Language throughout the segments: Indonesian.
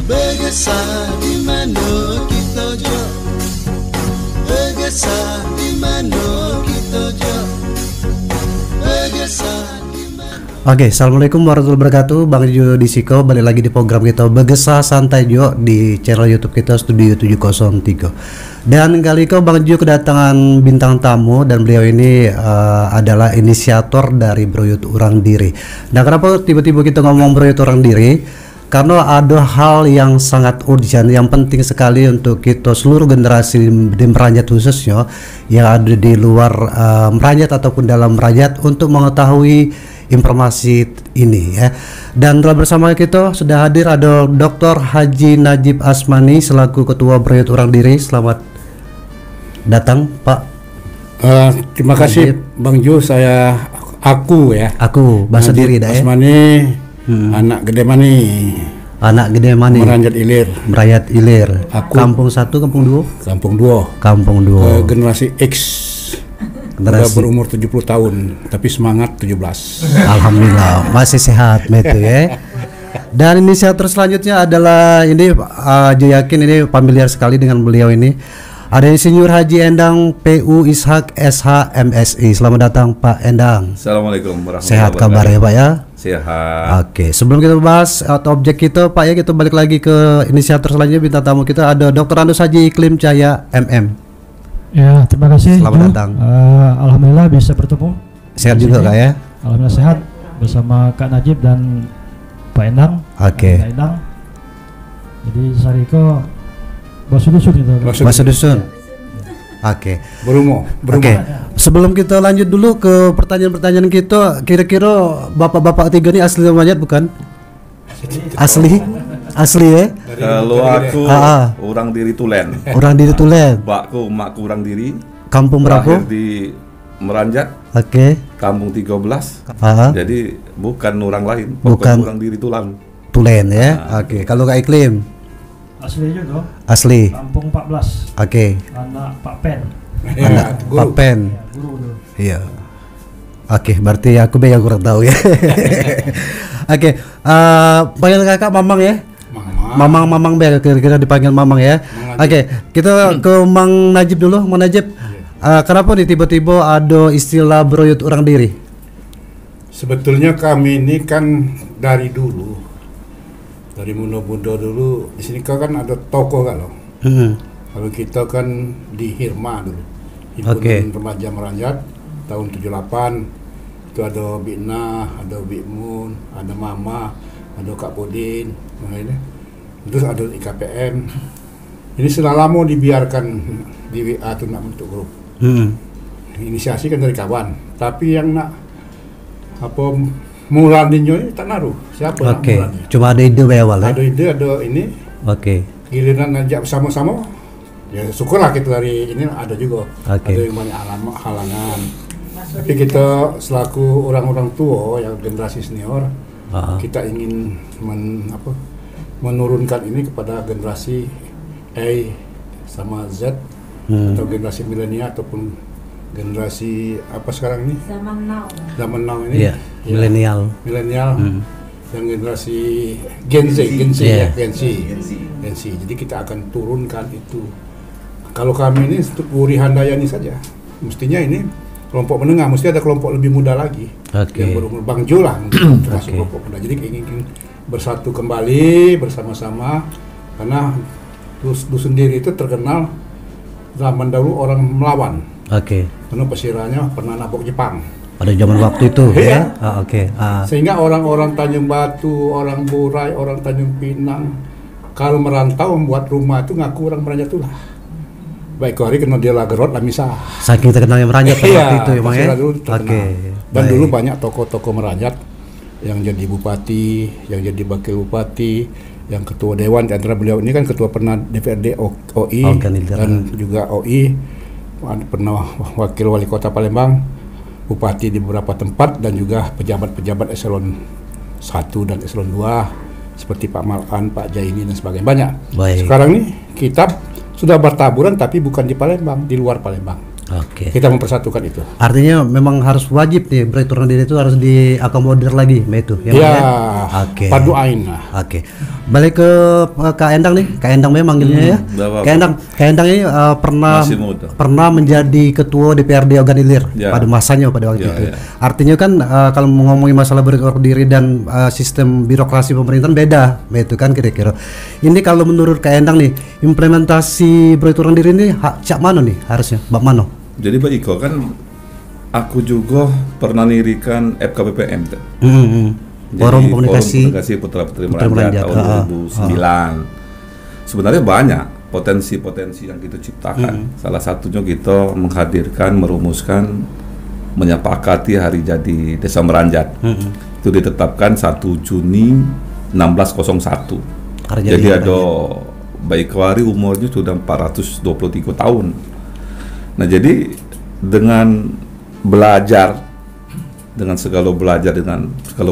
Begesa di mana kita jo, begesa di mana kita jo, begesa. Oke, assalamualaikum warahmatullahi wabarakatuh. Bang Jo Disiko balik lagi di program kita Begesa Santai Jo di channel YouTube kita Studio 703. Dan kali ini Bang Jo kedatangan bintang tamu dan beliau ini adalah inisiator dari Broyut Urang Diri. Nah, kenapa tiba-tiba kita ngomong Broyut Urang Diri? Karena ada hal yang sangat urgent, yang penting sekali untuk kita seluruh generasi di Meranjat khususnya yang ada di luar Meranjat ataupun dalam Meranjat untuk mengetahui informasi ini ya. Dan telah bersama kita sudah hadir ada Dr. Haji Najib Asmani selaku Ketua Broyut Urang Diri. Selamat datang Pak. Terima kasih Bang Jo. Aku bahasa Najib diri dah ya. Asmani, anak Gede Mani. Anak Gede Mani. Meranjat Ilir. Merayat Ilir. Aku, Kampung 1, Kampung 2. Kampung 2. Generasi X. Udah berumur 70 tahun, tapi semangat 17. Alhamdulillah, masih sehat metu ya. Dan inisiator selanjutnya adalah ini Jo yakin ini familiar sekali dengan beliau ini. Ada Insinyur Haji Endang PU Ishak SH MSI. Selamat datang Pak Endang. Assalamualaikum warahmatullahi Sehat kabar ya Pak ya? Sehat. Oke, sebelum kita bahas atau objek kita Pak ya, kita balik lagi ke inisiator selanjutnya. Bintang tamu kita ada Dr. Andus Haji Iklim Cahya MM. Ya, terima kasih. Selamat datang. Alhamdulillah bisa bertemu. Sehat juga Kak ya? Alhamdulillah sehat bersama Kak Najib dan Pak Endang. Oke. Pak Endang. Jadi Sariko Basudusun gitu. Basudusun. Oke. Berumo. Oke. Sebelum kita lanjut dulu ke pertanyaan-pertanyaan kita, kira-kira bapak-bapak tiga ini asli Meranjat bukan? Asli ya? Kalau aku orang diri Tulen. Orang diri Tulen. Makku orang diri. Kampung berapa? Di Meranjat. Oke. Kampung 13. Jadi bukan orang lain. Bukan orang diri Tulen. Tulen ya. Oke. Kalau Kak Iklim? Asli juga. Asli. Kampung 14. Oke. Anak Pak Pen. Anak Pak Pen. Guru. Iya. Oke, berarti aku yang kurang tahu ya. Oke. Panggil kakak Mamang ya. Mamang kira-kira dipanggil Mamang ya. Oke, kita ke Mang Najib dulu. Mang Najib, kenapa nih tiba-tiba ada istilah Broyut Urang Diri? Sebetulnya kami ini kan dari dulu, dari muda-muda dulu di sini kan ada toko kalau. Kalau kita kan di Hirma dulu, Himpunan Remaja Meranjat tahun 78. Itu ada Bina, ada Bikmun, ada Mama, ada Kak Podin, terus ada IKPM. Ini sudah lama dibiarkan di WA itu nak bentuk grup. Inisiasi kan dari kawan, tapi yang nak apa mulaninnya ini tak naruh. Siapa nak mulanya? Cuma ada ide awal ya. Ada ide, ada ini. Giliran ajak bersama-sama. Ya syukurlah kita dari ini ada juga. Ada yang banyak halangan. Tapi kita selaku orang-orang tua yang generasi senior, kita ingin menurunkan ini kepada generasi A sama Z atau generasi milenial ataupun generasi apa sekarang ini? Zaman now ini. Yeah, milenial. Yang generasi Gen Z. Jadi kita akan turunkan itu. Kalau kami ini untuk Wuri Handayani saja, mestinya ini kelompok menengah, mesti ada kelompok lebih muda lagi yang berumur Bang Jo lah termasuk kelompok muda. Jadi ingin bersatu kembali bersama-sama karena dusun diri itu terkenal zaman dahulu orang melawan. Karena pesiranya pernah nabok Jepang. Pada zaman waktu itu ya. Sehingga orang-orang Tanjung Batu, orang Burai, orang Tanjung Pinang kalau merantau membuat rumah itu ngaku orang Meranjat itulah. Baik hari kena dia lagerot lah misah. Saking terkenalnya Meranjat waktu itu emang ya. Dan dulu banyak tokoh-tokoh Meranjat yang jadi bupati, yang jadi wakil bupati, yang ketua dewan. Di antara beliau ini kan ketua pernah DPRD OI dan juga OI, pernah wakil wali kota Palembang, bupati di beberapa tempat, dan juga pejabat-pejabat eselon 1 dan eselon 2 seperti Pak Malkan, Pak Jaini dan sebagainya banyak. Sekarang nih kita sudah bertaburan tapi bukan di Palembang, di luar Palembang. Oke. Kita mempersatukan itu. Artinya memang harus wajib nih berturun diri itu harus diakomodir lagi, itu. Ya, Oke. padu ain lah. Oke. Balik ke Kak Endang nih. Kak Endang memang manggilnya ya. Kak Endang ini pernah menjadi ketua DPRD Ogan Ilir pada masanya pada waktu itu. Artinya kan kalau ngomongin masalah berturun diri dan sistem birokrasi pemerintahan beda, itu kan kira-kira. Ini kalau menurut Kak Endang nih, implementasi berturun diri ini cak mana nih harusnya, bab mana? Jadi Pak Iko kan aku juga pernah nirikan FKBPM tuh. Forum Komunikasi Putra Putri Meranjat tahun 2009. Sebenarnya banyak potensi-potensi yang kita ciptakan. Salah satunya kita menghadirkan, merumuskan, menyepakati hari jadi Desa Meranjat. Itu ditetapkan 1 Juni 1601. Jadi ada Baikawari umurnya sudah 423 tahun. Nah, jadi dengan belajar, dengan segala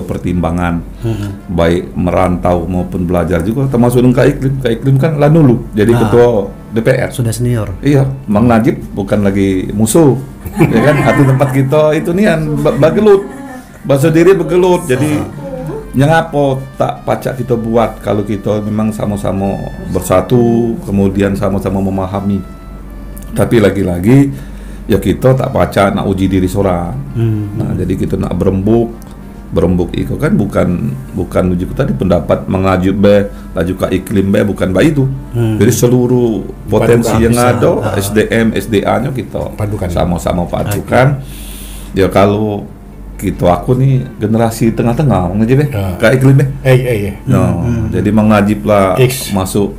pertimbangan, baik merantau maupun belajar juga, termasuk dengan Kak Iklim kan Lanulu, jadi ketua DPR. Sudah senior. Iya, Mang Najib bukan lagi musuh, ya kan? Atau tempat kita itu nian bagelut, bahasa diri begelut, jadi nyengapo tak pacak kita buat kalau kita memang sama-sama bersatu, kemudian sama-sama memahami. Tapi lagi-lagi ya kita tak baca nak uji diri seorang. Nah, jadi kita nak berembuk itu kan bukan uji kita di pendapat mengajuk laju Kak Iklim bukan itu. Jadi seluruh potensi yang ada SDM SDA-nya kita sama-sama padukan. Ya kalau aku nih generasi tengah-tengah Najib Kak Iklim jadi Mang Najib lah masuk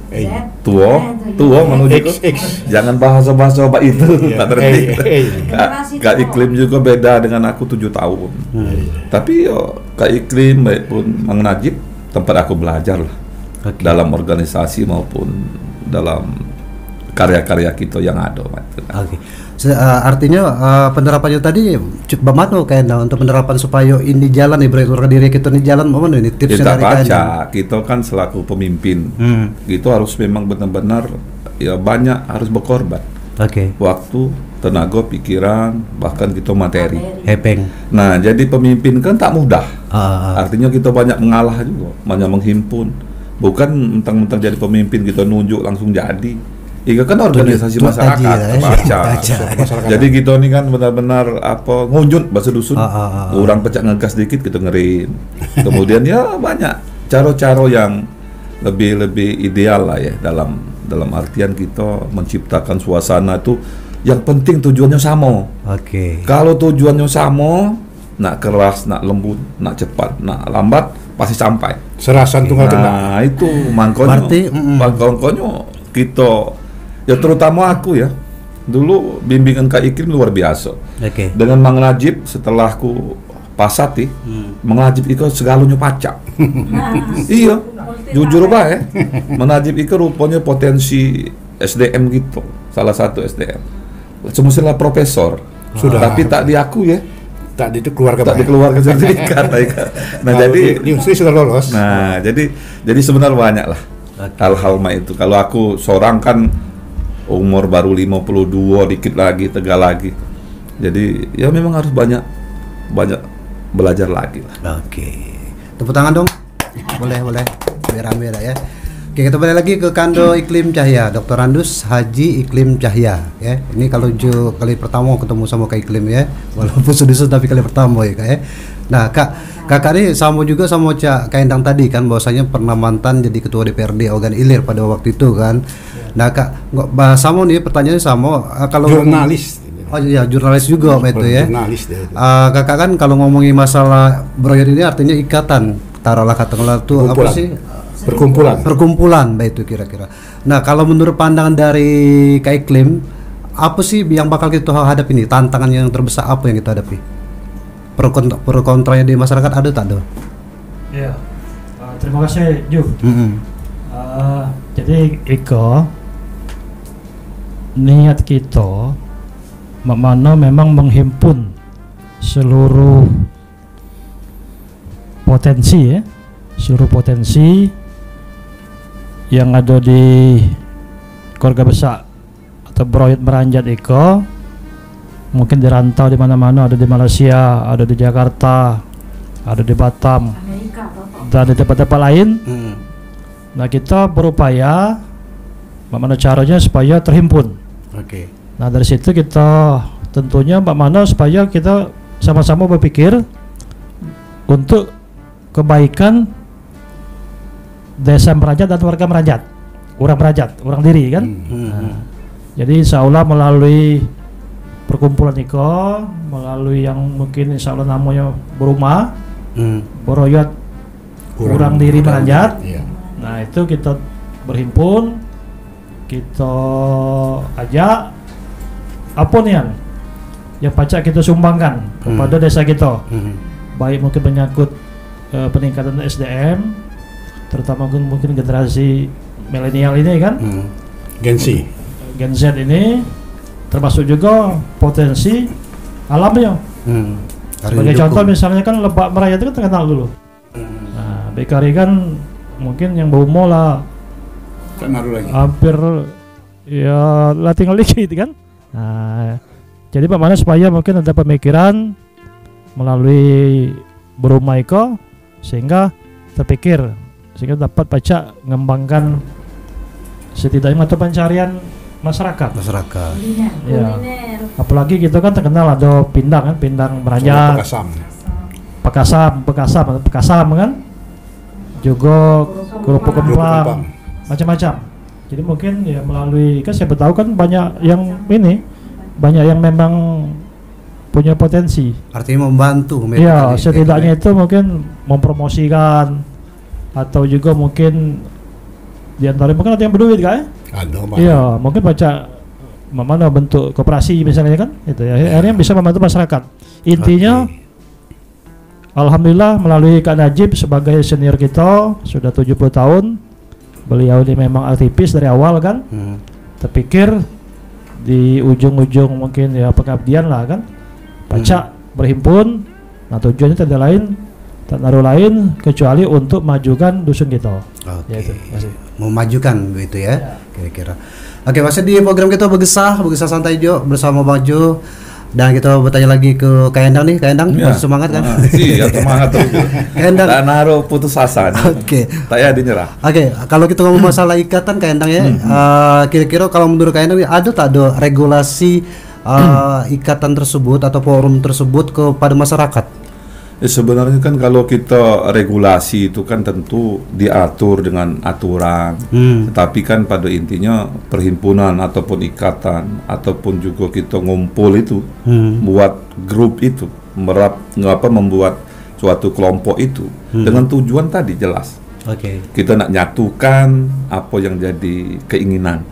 tua menuju jangan bahasa Pak itu tak terhenti. Kak Iklim juga beda dengan aku 7 tahun. Tapi Kak Iklim pun Mang Najib tempat aku belajar lah dalam organisasi maupun dalam karya-karya kita yang ada. Artinya penerapannya tadi cukup banget kayaknya untuk penerapan supaya ini jalan nih berturun diri kita nih jalan mana ini tipsnya kita dari baca kita kan selaku pemimpin itu harus memang benar-benar ya banyak harus berkorban waktu, tenaga, pikiran, bahkan kita materi. Nah, jadi pemimpin kan tak mudah. Artinya kita banyak mengalah juga, banyak menghimpun. Bukan mentang-mentang jadi pemimpin kita nunjuk langsung jadi. Iya kan organisasi masyarakat, baca. Jadi kita ini kan benar-benar ngunjut bahasa dusun. Orang pecah ngegas dikit kita ngerin. Kemudian ya banyak cara-cara yang lebih ideal lah ya dalam artian kita menciptakan suasana itu yang penting tujuannya sama. Kalau tujuannya sama, nak keras, nak lembut, nak cepat, nak lambat pasti sampai. Serasan tunggal kena. Nah, itu makanya kita ya terutama aku ya dulu bimbingan Kak Iklim luar biasa. Dengan Mang Najib setelah aku pasati Mang Najib itu segalanya pacak. Iya jujur ya Mang Najib itu rupanya potensi SDM gitu, salah satu SDM semestinya profesor sudah, tapi tak diaku ya, tak di keluarga sertifikat. Nah jadi di industri sudah lolos. Nah jadi sebenarnya banyak lah hal-hal itu. Kalau aku seorang kan umur baru 52 dikit lagi, tegal lagi. Jadi ya memang harus banyak belajar lagi lah. Tepuk tangan dong. Boleh biar rame ya. Oke, kita balik lagi ke Kando Iklim Cahya, Dr. Randus Haji Iklim Cahya ya. Ini kalau kali pertama ketemu sama Kak Iklim ya. Walaupun sudah tapi kali pertama ya Kak ya. Nah, Kakak ini sama juga sama Kak Endang tadi kan bahwasanya pernah mantan jadi ketua DPRD Ogan Ilir pada waktu itu kan. Nah, Kak, sama nih pertanyaannya sama kalau jurnalis. Oh iya, jurnalis juga itu ya. Jurnalis deh. Kakak kan kalau ngomongin masalah broyer ini artinya ikatan, taruhlah katakanlah tuh apa sih? Perkumpulan baik itu kira-kira. Nah, kalau menurut pandangan dari Kak Iklim, apa sih yang bakal kita hadapi ini? Tantangan yang terbesar apa yang kita hadapi? Pro kontranya di masyarakat ada tak ada? Ya, terima kasih Ju. Jadi Iko, niat kita mana memang menghimpun seluruh potensi ya, seluruh potensi yang ada di keluarga besar atau Broyet Meranjat Iko mungkin dirantau di mana-mana, ada di Malaysia, ada di Jakarta, ada di Batam, dan di tempat-tempat lain. Nah, kita berupaya bagaimana caranya supaya terhimpun. Oke. Nah, dari situ kita tentunya bagaimana supaya kita sama-sama berpikir untuk kebaikan desa Meranjat dan warga Meranjat, orang diri kan. Nah, jadi insya Allah melalui perkumpulan Iko, melalui yang mungkin insya Allah namanya berumah, Boroyot orang diri Meranjat. Iya. Nah, itu kita berhimpun, kita ajak apa nih yang pacak kita sumbangkan kepada desa kita, baik mungkin menyangkut peningkatan SDM, terutama mungkin generasi milenial ini kan, Gen Z ini, termasuk juga potensi alamnya. Sebagai contoh misalnya kan Lebak Merayat itu kan terkenal dulu. Nah, BKRI kan mungkin yang berumur lah hampir ya lah tinggal dikit kan. Nah, jadi bagaimana supaya mungkin ada pemikiran melalui berumah Iko sehingga terpikir, sehingga dapat pacak mengembangkan setidaknya mata pencarian masyarakat. Ya. Apalagi kita kan terkenal ada pindang kan, pindang Meranjat, Pakasam kan, juga kerupuk kempang, macam-macam. Jadi mungkin ya melalui kan siapa tahu kan banyak yang memang punya potensi. Artinya membantu. Iya, setidaknya itu mungkin mempromosikan atau juga mungkin diantara mungkin ada yang berduit kan? Iya, mungkin baca mana bentuk koperasi misalnya kan, itu ya. Akhirnya bisa membantu masyarakat. Intinya, alhamdulillah melalui Kak Najib sebagai senior kita sudah 70 tahun. Beliau ini memang aktivis dari awal kan. Terpikir di ujung-ujung mungkin ya pengabdian lah kan. Baca berhimpun. Nah, tujuannya tidak lain kecuali untuk majukan dusun kita. Oke. Ya itu, masih. Memajukan begitu ya, kira-kira. Oke, masih di program kita Begesah Santai Jo bersama Bang Jo. Dan kita bertanya lagi ke Kak Endang nih. Kak Endang masih semangat kan? Iya, semangat terus. Kak Endang Tak naruh putus asa. Oke. Tak ya dinyerah. Oke, kalau kita ngomong masalah ikatan Kak Endang ya, kira-kira kalau menurut Kak Endang ada tak ada regulasi ikatan tersebut atau forum tersebut kepada masyarakat? Sebenarnya kan kalau kita regulasi itu kan tentu diatur dengan aturan, tetapi kan pada intinya perhimpunan ataupun ikatan ataupun juga kita ngumpul itu, buat grup itu, membuat suatu kelompok itu dengan tujuan tadi jelas. Kita nak nyatukan apa yang jadi keinginan.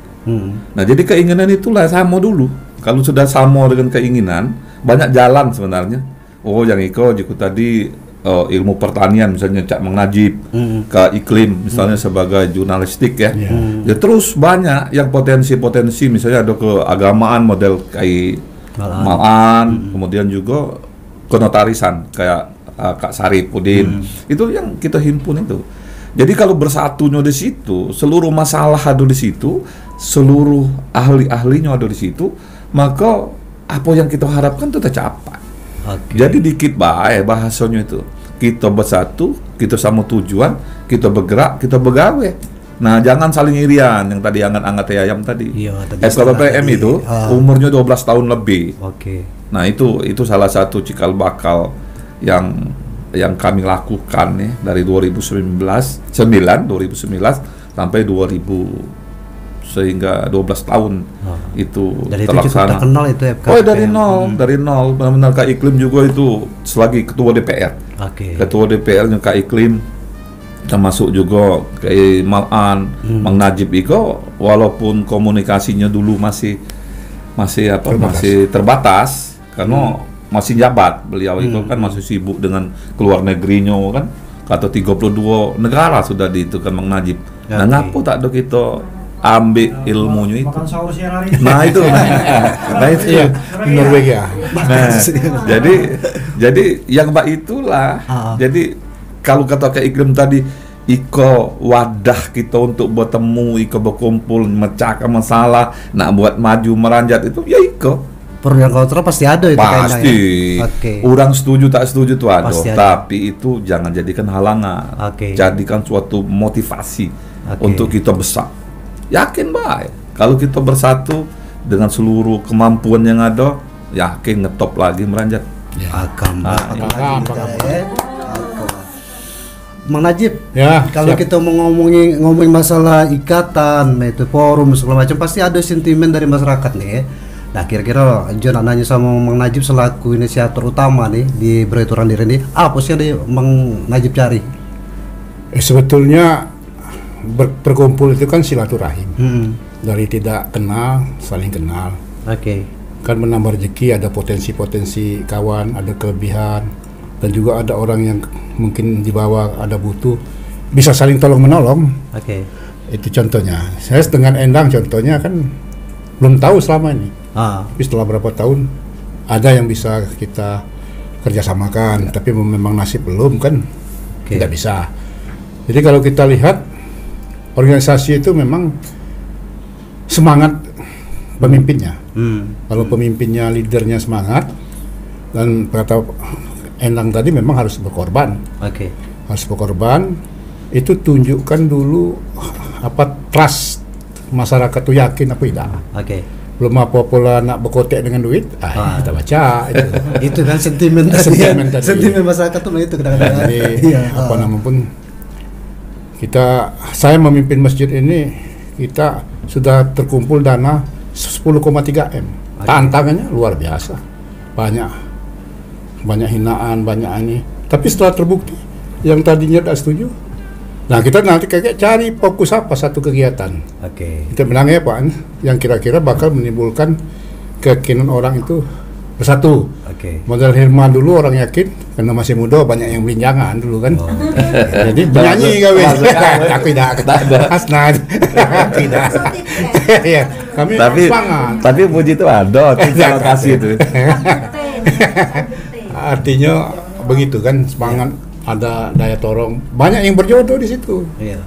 Nah, jadi keinginan itulah sama dulu. Kalau sudah sama dengan keinginan, banyak jalan sebenarnya. Oh, yang Iko juga tadi ilmu pertanian misalnya Cak Mang Najib, ke iklim misalnya sebagai jurnalistik ya. Ya terus banyak yang potensi-potensi misalnya ada keagamaan model kayak Malan, kemudian juga kenotarisan kayak Kak Saripudin. Itu yang kita himpun itu. Jadi kalau bersatunya di situ, seluruh masalah ada di situ, seluruh ahli-ahlinya ada di situ, maka apa yang kita harapkan itu tercapai. Jadi dikit baik bahasanya itu. Kita bersatu, kita sama tujuan, kita bergerak, kita begawe. Nah, jangan saling irian yang tadi angat-angat ayam tadi. SKPPM itu umurnya 12 tahun lebih. Nah, itu salah satu cikal bakal yang kami lakukan nih dari 2009 sampai 2000 sehingga 12 tahun itu dari terlaksana. Itu terkenal itu ya, dari nol benar-benar Kak Iklim juga itu selagi ketua DPR. Ketua DPR-nya Kak Iklim, termasuk juga kayak Malan, Mang Najib Iko, walaupun komunikasinya dulu masih terbatas karena masih jabat beliau itu kan masih sibuk dengan keluar negerinya kan, atau 32 negara sudah itu kan Mang Najib. Nah, ngapo tak ada kita ambil ilmunya itu. Makan sahur siang hari. Nah itu, di Norwegia. Nah, jadi yang mbak itulah. Jadi kalau kata Kak Iklim tadi, Iko wadah kita untuk bertemu, Iko berkumpul, memecahkan masalah, nak buat maju meranjat itu, ya Iko. pro dan kontra pasti ada itu kayaknya, Pasti. ya? Oke. Orang setuju tak setuju tuh ada. Pasti ada. Tapi itu jangan jadikan halangan. Oke. Jadikan suatu motivasi Oke. untuk kita besar. Yakin baik. Kalau kita bersatu dengan seluruh kemampuan yang ada, yakin ngetop lagi meranjat. Agam. Agam. Mang Najib, Ya, kalau siap. kita mau ngomongin masalah ikatan, itu forum segala macam, pasti ada sentimen dari masyarakat nih. Ya. Nah, kira-kira John nanya sama Mang Najib selaku inisiator utama nih di Beraturan Diri ini, apa sih yang Mang Najib cari? Sebetulnya berkumpul itu kan silaturahim. Hmm. Dari tidak kenal, saling kenal. Oke. Kan menambah rezeki, ada potensi-potensi kawan, ada kelebihan, dan juga ada orang yang mungkin di bawah ada butuh, bisa saling tolong menolong. Oke. Itu contohnya. Saya dengan Endang contohnya kan belum tahu selama ini. Tapi setelah berapa tahun ada yang bisa kita kerjasamakan, tapi memang nasib belum kan, Oke. tidak bisa. Jadi kalau kita lihat organisasi itu memang semangat pemimpinnya. Kalau pemimpinnya, leadernya semangat, dan kata Endang tadi memang harus berkorban. Oke. Harus berkorban, itu tunjukkan dulu apa trust masyarakat tuh yakin apa tidak. Oke. Belum apa-apa nak berkotek dengan duit, kita baca itu. Itu kan sentimen tadi. Sentimen Ya. tadi. Sentimen masyarakat tuh itu kadang-kadang. Jadi Iya. apa namanya pun saya memimpin masjid ini, kita sudah terkumpul dana 10,3 M. Tantangannya luar biasa, banyak hinaan, banyak ini. Tapi setelah terbukti yang tadinya tidak setuju, nah kita nanti kayak cari fokus apa satu kegiatan. Oke. Kita bilang ya Pak, yang kira-kira bakal menimbulkan keyakinan orang itu bersatu. Oke. Modal Hirman dulu orang yakin karena masih muda, banyak yang belinjangan dulu kan. Jadi penyanyi kami. Aku tidak Asnad. Tidak. Iya, kami semangat. Tapi puji itu ada, terima kasih itu. Artinya begitu kan, semangat, ada daya torong. Banyak yang berjodoh di situ. Iya.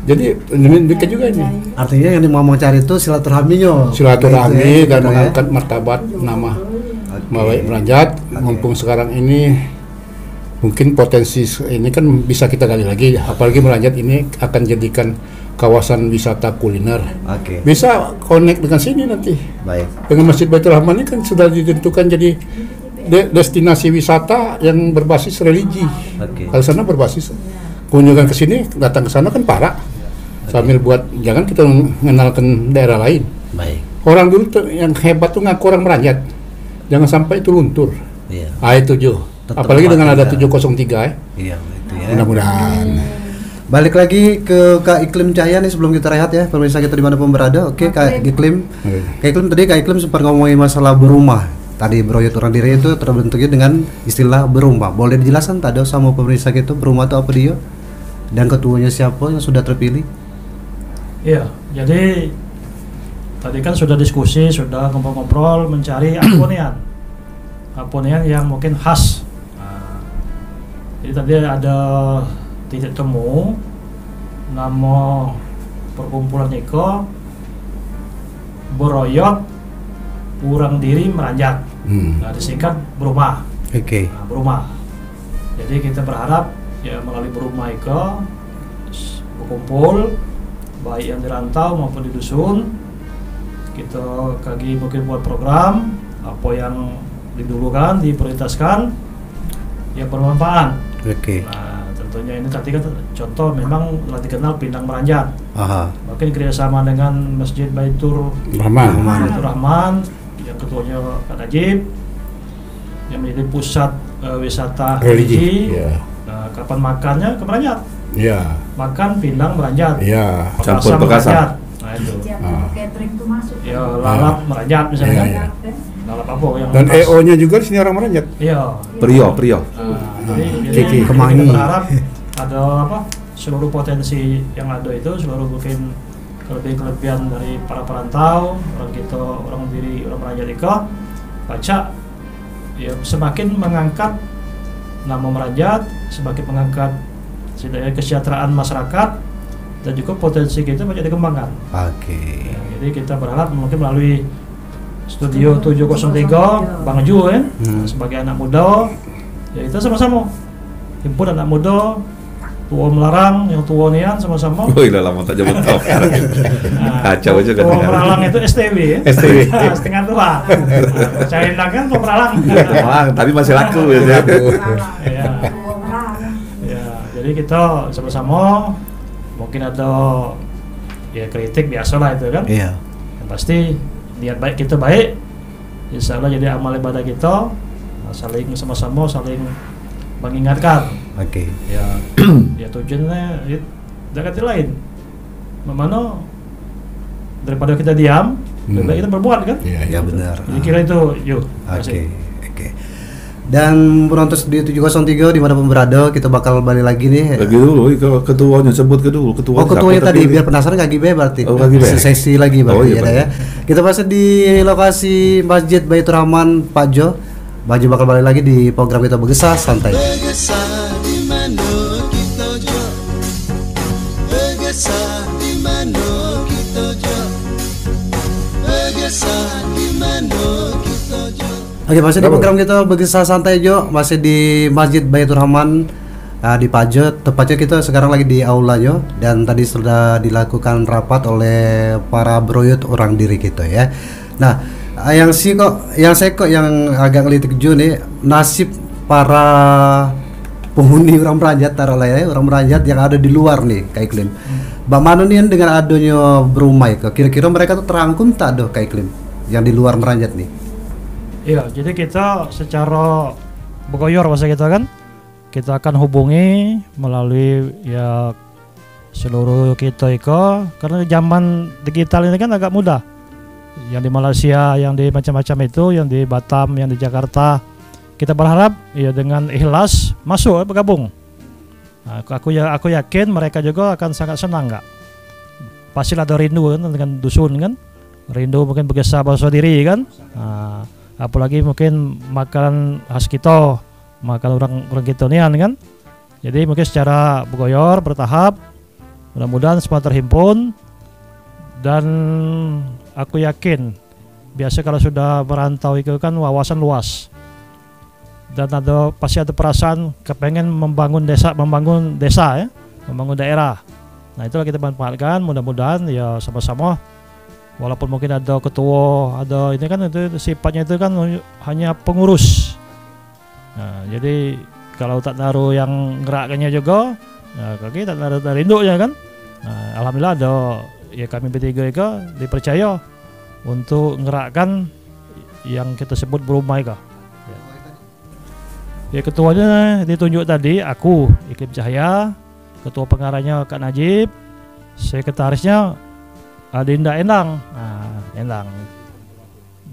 Jadi demikian juga ini. Artinya yang mau cari itu silaturahminya. Silaturahmi Gitu ya, dan gitu ya. mengangkat martabat nama Baik Meranjat. Mumpung sekarang ini mungkin potensi ini kan bisa kita gali lagi, apalagi Meranjat ini akan jadikan kawasan wisata kuliner. Oke. Bisa connect dengan sini nanti. Baik. Dengan Masjid Baitur Rahman ini kan sudah ditentukan jadi destinasi wisata yang berbasis religi. Oke. Kalau sana berbasis kunjungan ke sini, datang ke sana kan parah. Sambil buat, jangan kita mengenalkan daerah lain. Baik. Orang dulu tuh yang hebat tuh ngaku orang Meranjat. Jangan sampai itu luntur. Iya. Itu Jo. Tetap Apalagi dengan ada ada. 703 Iya, itu ya. Mudah-mudahan. Balik lagi ke Kak Iklim Cahaya nih sebelum kita rehat ya, pemirsa kita dimanapun berada. Oke, Kak Iklim. Kak Iklim tadi Kak Iklim sempat ngomongin masalah berumah. Tadi Beraturan Diri itu terbentuknya dengan istilah berumah. Boleh dijelaskan tadi sama pemirsa gitu berumah itu apa dia? Dan ketuanya siapa yang sudah terpilih? Iya, jadi tadi kan sudah diskusi, sudah ngobrol-ngobrol mencari aponian yang mungkin khas. Nah, jadi tadi ada titik temu nama perkumpulan Iko Boroyot Urang Diri Meranjat. Nah, disingkat berumah. Oke. Nah, berumah. Jadi kita berharap ya melalui berumah Iko berkumpul baik yang di rantau maupun di dusun, kita kagi mungkin buat program apa yang didulukan, diprioritaskan yang bermanfaat. Oke. Nah, tentunya ini tadi kan contoh memang telah dikenal Pindang Meranjat. Aha. Mungkin kerjasama dengan Masjid Baitur Rahman yang ketuanya Pak Najib, yang menjadi pusat wisata religi. Iya. Nah, kapan makannya ke Meranjat? Iya. Makan Pindang Meranjat. Iya. Campur Pekasam. Meranjat. Nah itu. Catering tuh masuk. Ya lalap Meranjat misalnya. Iya, kan? iya. Lalap apa yang Dan khas. EO-nya juga di sini orang Meranjat. Iya. Prio. Nah, jadi Kiki. kita Kemangi. berharap ada apa seluruh potensi yang ada itu, seluruh mungkin kelebihan dari para perantau, orang kita, orang diri, orang Meranjat itu baca ya semakin mengangkat nama Meranjat, semakin mengangkat kesejahteraan masyarakat dan juga potensi kita banyak dikembangkan. Oke. Ya, jadi kita berharap mungkin melalui Studio 703 Bang Ju kan, sebagai anak muda, ya kita sama-sama himpun anak muda, tua melarang, yang tua nian sama-sama. Oh iya lama tak jemput top. Kacau aja kan. Tua melalang itu STW ya. STW. Setengah tua. Saya endang kan tua melalang. Tapi masih laku ya. Ya. Ya, jadi kita sama-sama mungkin ada ya kritik biasa lah itu kan. Iya. Yang pasti niat baik kita baik, insya Allah jadi amal ibadah kita, saling sama-sama saling mengingatkan. Oke. Ya, ya tujuannya ya, dekat lain. Mana daripada kita diam, lebih baik kita berbuat kan? Ya benar. Jadi kira itu, yuk. Oke. Dan penonton Studio 703 dimanapun berada, kita bakal balik lagi nih. Lagi dulu, ketuanya sebut dulu. Ketuanya tadi biar penasaran KGB berarti. Oh, KGB. Sesi lagi berarti iya, ya. Kita masih di lokasi Masjid Baitur Rahman Pak Jo. Bang Jo bakal balik lagi di program kita Bergesah Santai. Bergesah di mana kita jo, bergesah di mana kita jo, bergesah di mana kita jo. Oke, masih di program kita Bergesah Santai Jo, masih di Masjid Baitur Rahman di Pajo. Tepatnya kita sekarang lagi di aula Jo, dan tadi sudah dilakukan rapat oleh para broyut orang diri kita ya. Nah, yang agak ngelitik Jo nih, nasib para penghuni orang Meranjat, taruhlah ya, orang Meranjat yang ada di luar nih Kak Iklim. Bagaimana nih dengan adanya Brumai, kira-kira mereka tuh terangkum tak do Kak Iklim yang di luar Meranjat nih? Iya, jadi kita secara begoyor bahasa kita kan, kita akan hubungi melalui ya seluruh kita karena zaman digital ini kan agak mudah. Yang di Malaysia, yang di macam-macam itu, yang di Batam, yang di Jakarta, kita berharap ya dengan ikhlas masuk bergabung. Nah, aku yakin mereka juga akan sangat senang nggak? Pasti ada rindu kan dengan dusun kan, rindu mungkin bergesah bahasa diri kan. Nah, apalagi mungkin makan khas kita, makan orang kita nian kan. Jadi mungkin secara bergoyor, bertahap, mudah-mudahan semua terhimpun. Dan aku yakin biasa kalau sudah merantau itu kan wawasan luas, dan pasti ada perasaan kepengen membangun desa ya, membangun daerah. Nah itulah kita manfaatkan, mudah-mudahan ya sama-sama. Walaupun mungkin ada ketua, ada ini kan itu sifatnya itu kan hanya pengurus. Nah jadi kalau tak naruh yang gerakkannya juga, nah kaki tak naruh dari induknya kan. Nah, alhamdulillah ada ya kami bertiga itu dipercaya untuk ngerakkan yang kita sebut Brumai kah. Ya ketuanya ditunjuk tadi aku Iklim Cahya, ketua pengarahnya Kak Najib, sekretarisnya Adinda Endang. Nah, Endang.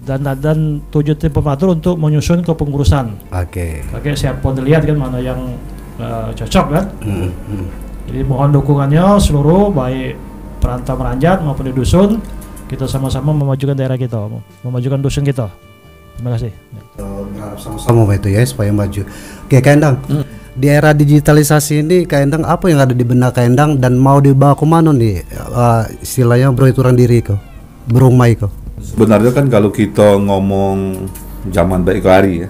Dan 7 tim pematur untuk menyusun kepengurusan. Oke. Oke, siapa dilihat kan mana yang cocok kan. Jadi mohon dukungannya seluruh baik perantau Meranjat maupun di dusun, kita sama-sama memajukan daerah kita, memajukan dusun kita. Terima kasih. Berharap sama-sama itu ya supaya maju. Oke Kak Endang, di era digitalisasi ini Kak Endang apa yang ada di benak Kak Endang dan mau dibawa ke mana nih istilahnya broituran diri kok, Brumai kok? Sebenarnya kan kalau kita ngomong zaman Baik Hari ya,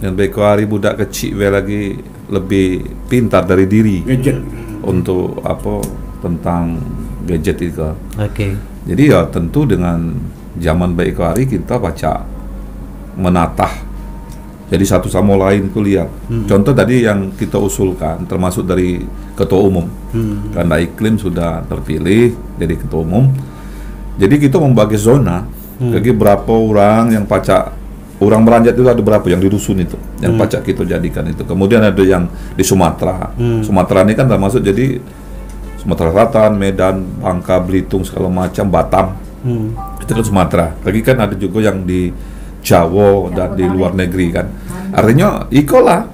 dan Baik Hari budak kecil lagi lebih pintar dari diri Gadget. untuk apa tentang gadget itu. Oke. Jadi ya tentu dengan zaman Baik Hari kita baca menatah. Jadi satu sama lain itu lihat. Contoh tadi yang kita usulkan termasuk dari ketua umum. Karena Iklim sudah terpilih jadi ketua umum. Jadi kita membagi zona. Bagi berapa orang yang pacak orang Meranjat itu ada berapa yang di dusun itu yang pacak kita jadikan itu. Kemudian ada yang di Sumatera. Sumatera ini kan termasuk jadi Sumatera Selatan, Medan, Bangka, Belitung segala macam, Batam. Itu kan Sumatera. Lagi kan ada juga yang di Jawa dan di luar negeri kan. Artinya ikolah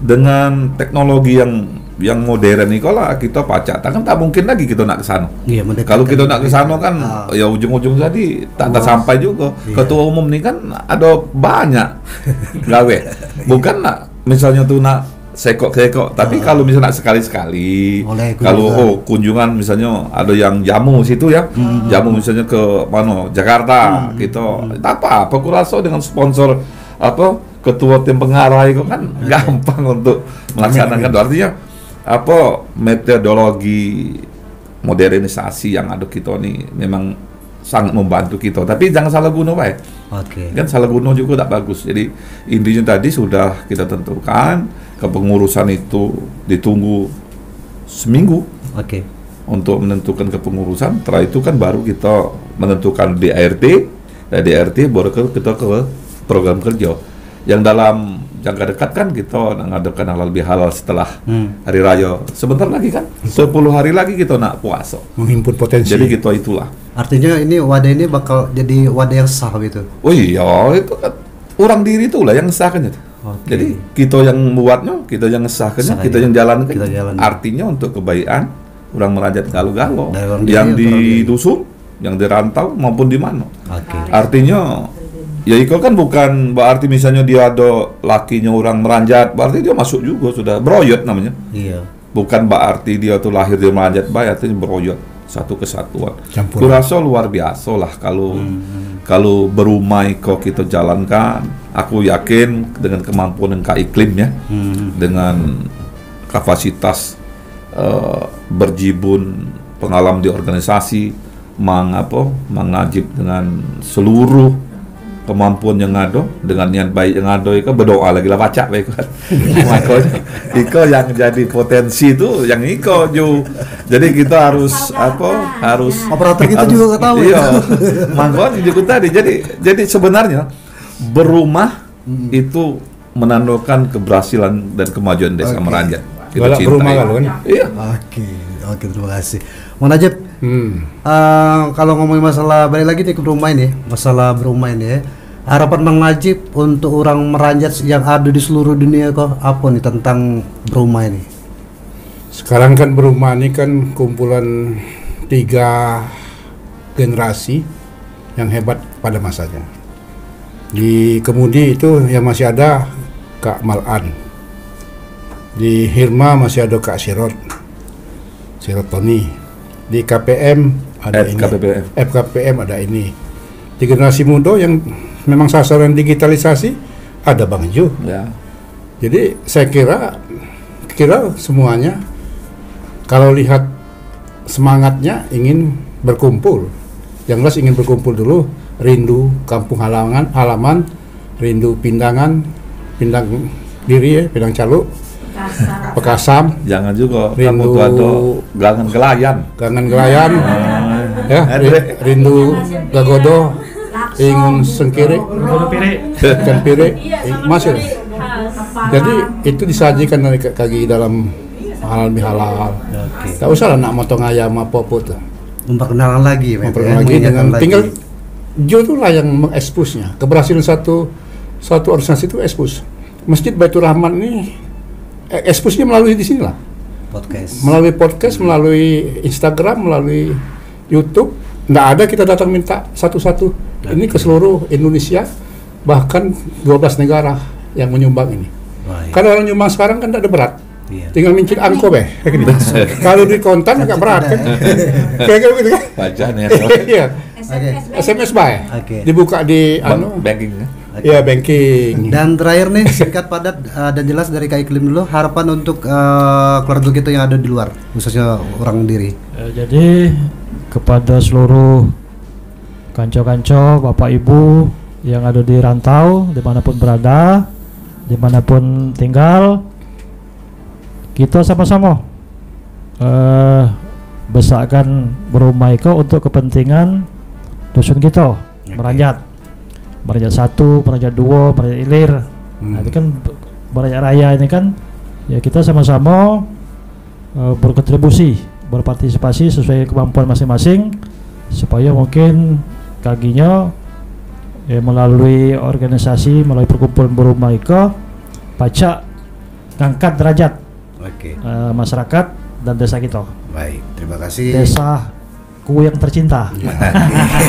dengan teknologi yang modern ikolah kita pacak. Kan tak mungkin lagi kita nak ke sana. Iya, kalau kita nak ke sana kan ya ujung-ujung tadi tak sampai juga. Ketua umum nih kan ada banyak gawe. Bukan nak misalnya tuh nak sekok. Tapi kalau misalnya sekali-sekali, Oleh kalau kunjungan misalnya ada yang jamu situ ya, jamu misalnya ke mana Jakarta, gitu. Apa aku rasa dengan sponsor apa ketua tim pengarah itu kan gampang untuk melaksanakan. Artinya apa metodologi modernisasi yang ada kita ini memang sangat membantu kita, tapi jangan salah guna baik. Kan salah guna juga tak bagus. Jadi intinya tadi sudah kita tentukan, kepengurusan itu ditunggu seminggu untuk menentukan kepengurusan. Setelah itu kan baru kita menentukan DART, dari DART baru kita ke program kerja yang dalam jangka dekat kan kita mengadakan halal bihalal setelah hari raya. Sebentar lagi kan 10 hari lagi kita nak puasa, menghimpun potensi. Jadi kita itulah. Artinya ini wadah ini bakal jadi wadah yang sah gitu. Oh iya, itu kan orang diri itulah yang sahkan itu. Jadi kita yang buatnya, kita yang sahkannya, kita yang jalankan. Artinya untuk kebaikan orang merajat galau-galau yang di dusun, yang di rantau maupun di mana. Artinya ya itu kan bukan berarti misalnya dia ada lakinya orang meranjat, berarti dia masuk juga sudah beroyot namanya. Bukan berarti dia tuh lahir dia meranjat baik, artinya beroyot, satu kesatuan. Kurasa luar biasa lah kalau berumai kok kita jalankan. Aku yakin dengan kemampuan dan iklimnya, dengan kapasitas berjibun pengalaman di organisasi, mengajib dengan seluruh kemampuan yang ada, dengan niat baik yang ada, itu berdoa lagi lah baca baik kan. Makanya iko yang jadi potensi itu yang iko ju. Jadi kita harus harus operator kita juga nggak tahu. Iya. Makanya juga tadi. Jadi sebenarnya berumah itu menandakan keberhasilan dan kemajuan desa Meranjat. Kita cintai. Berumah kan? Iya. Oke, terima kasih. Mau Najib, kalau ngomongin masalah, balik lagi nih ke rumah ini, masalah berumah ini ya. Harapan Bang Najib untuk orang Meranjat yang ada di seluruh dunia kok apa nih tentang berumah ini? Sekarang kan berumah ini kan kumpulan 3 generasi yang hebat pada masanya. Di Kemudi itu yang masih ada Kak Malan. Di Hirma masih ada Kak Sirot Tony. Di KPM ada FKPM ada ini. Di generasi muda yang memang sasaran digitalisasi ada Bang Jo. Ya. Jadi saya kira semuanya kalau lihat semangatnya ingin berkumpul. Yang jelas ingin berkumpul dulu, rindu kampung halaman, rindu Pindang diri ya, Pindang Caluk, Pekasam. Jangan juga rindu kamu tuh Gangan Gelayan, ya, rindu Gagodo, Ingun Sengkiri, ikan pire, masih. Jadi itu disajikan dari kaki dalam halal bihalal. Tak usah lah nak motong ayam apa tuh. Memperkenalkan lagi dengan tinggal Jo tuh lah yang mengekspusnya. Keberhasilan satu organisasi itu ekspus. Masjid Baitur Rahman ini ekspusnya melalui di sini lah. Melalui podcast, melalui Instagram, melalui YouTube. Nggak ada kita datang minta satu-satu. Ini ke seluruh Indonesia, bahkan 12 negara yang menyumbang ini. Karena orang nyumbang sekarang kan tidak ada berat. Tinggal mincin angko beh. Kalau di kontan agak berat kan. Kayak gitu kan. Bacanya. Iya. SMS bae. Dibuka di banking. Iya, banking. Dan terakhir nih singkat padat dan jelas dari Kak Iklim dulu, harapan untuk keluarga kita yang ada di luar, khususnya orang diri. Jadi kepada seluruh kanco-kanco, bapak ibu yang ada di rantau, dimanapun berada, dimanapun tinggal, kita sama-sama besarkan berumah itu untuk kepentingan dusun kita, Meranjat 1, Meranjat 2, Meranjat Ilir. Nah, itu kan Meranjat Raya ini kan ya kita sama-sama berkontribusi, berpartisipasi sesuai kemampuan masing-masing supaya mungkin kaginya melalui organisasi, melalui perkumpulan berumah itu pacak ngangkat derajat masyarakat dan desa kita. Baik, terima kasih. Desaku yang tercinta.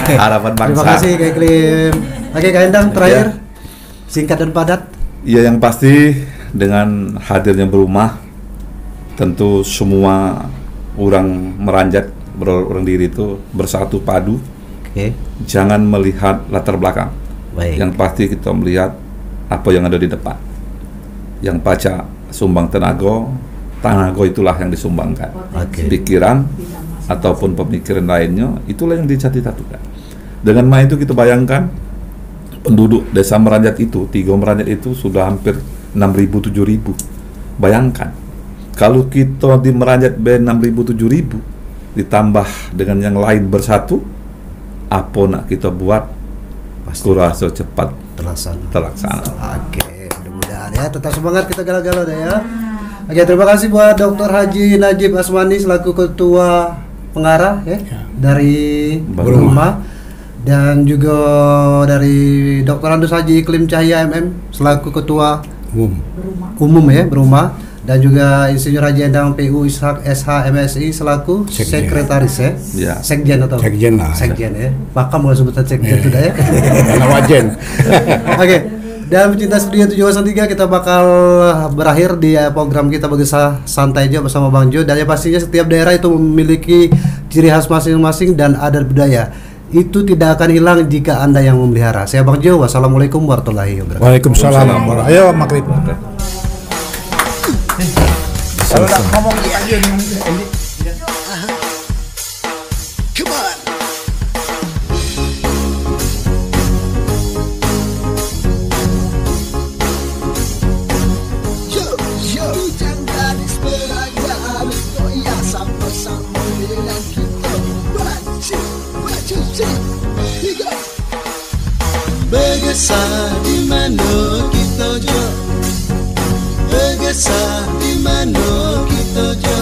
Harapan bangsa. Terima kasih Kak Iklim. Oke Kak Endang, terakhir singkat dan padat. Iya, yang pasti dengan hadirnya berumah, tentu semua orang meranjat orang diri itu bersatu padu. Jangan melihat latar belakang. Baik. Yang pasti kita melihat apa yang ada di depan. Yang baca sumbang tenaga itulah yang disumbangkan. Pikiran ataupun pemikiran lainnya, itulah yang dicatatukan. Dengan main itu kita bayangkan penduduk desa Meranjat itu, 3 Meranjat itu sudah hampir 6.000 7.000. Bayangkan kalau kita di Meranjat 6.000 7.000 ditambah dengan yang lain bersatu, apa nak kita buat? Kurasa cepat terlaksana. Oke, mudah-mudahan ya, tetap semangat, kita galau-galau deh ya. Oke, terima kasih buat Dr. Haji Najib Asmani selaku ketua pengarah ya dari Berumah, dan juga dari Dr. Andus Haji Iklim Cahya MM selaku ketua umum ya Berumah, dan juga Insinyur Haji Endang PU Ishak SH MSI selaku sekretaris ya. Sekjen atau Sekjen ya. Maka mau sebutan sekjen sudah ya. Karena wajen. Oke. Dan pecinta Studio 703, kita bakal berakhir di program kita Bergesah Santai Jo bersama Bang Jo. Dan yang pastinya setiap daerah itu memiliki ciri khas masing-masing dan adat budaya. Itu tidak akan hilang jika Anda yang memelihara. Saya Bang Jo, wassalamualaikum warahmatullahi wabarakatuh. Waalaikumsalam. Ayo maghrib. Kalau nak ngomong aja nih. Come on. Yo, jangan disperaga, ya sama-sama dengan kita. Baju sih. Bergesah di mana kita jo. Bergesah di mana kita jo.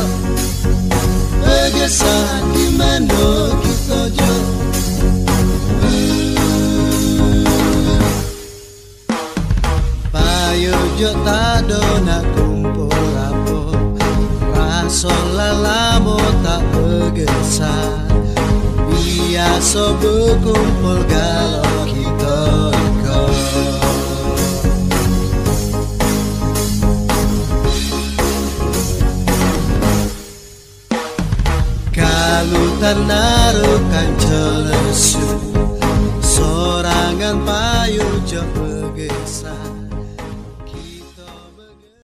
Bergesah di mana kita jo. Payo jo tak do nak kumpul apa. Raso lalamo tak bergesah. Biasa berkumpul galau kita ikut. Kalau ternaruhkan celesu, sorangan payu jauh bergesah.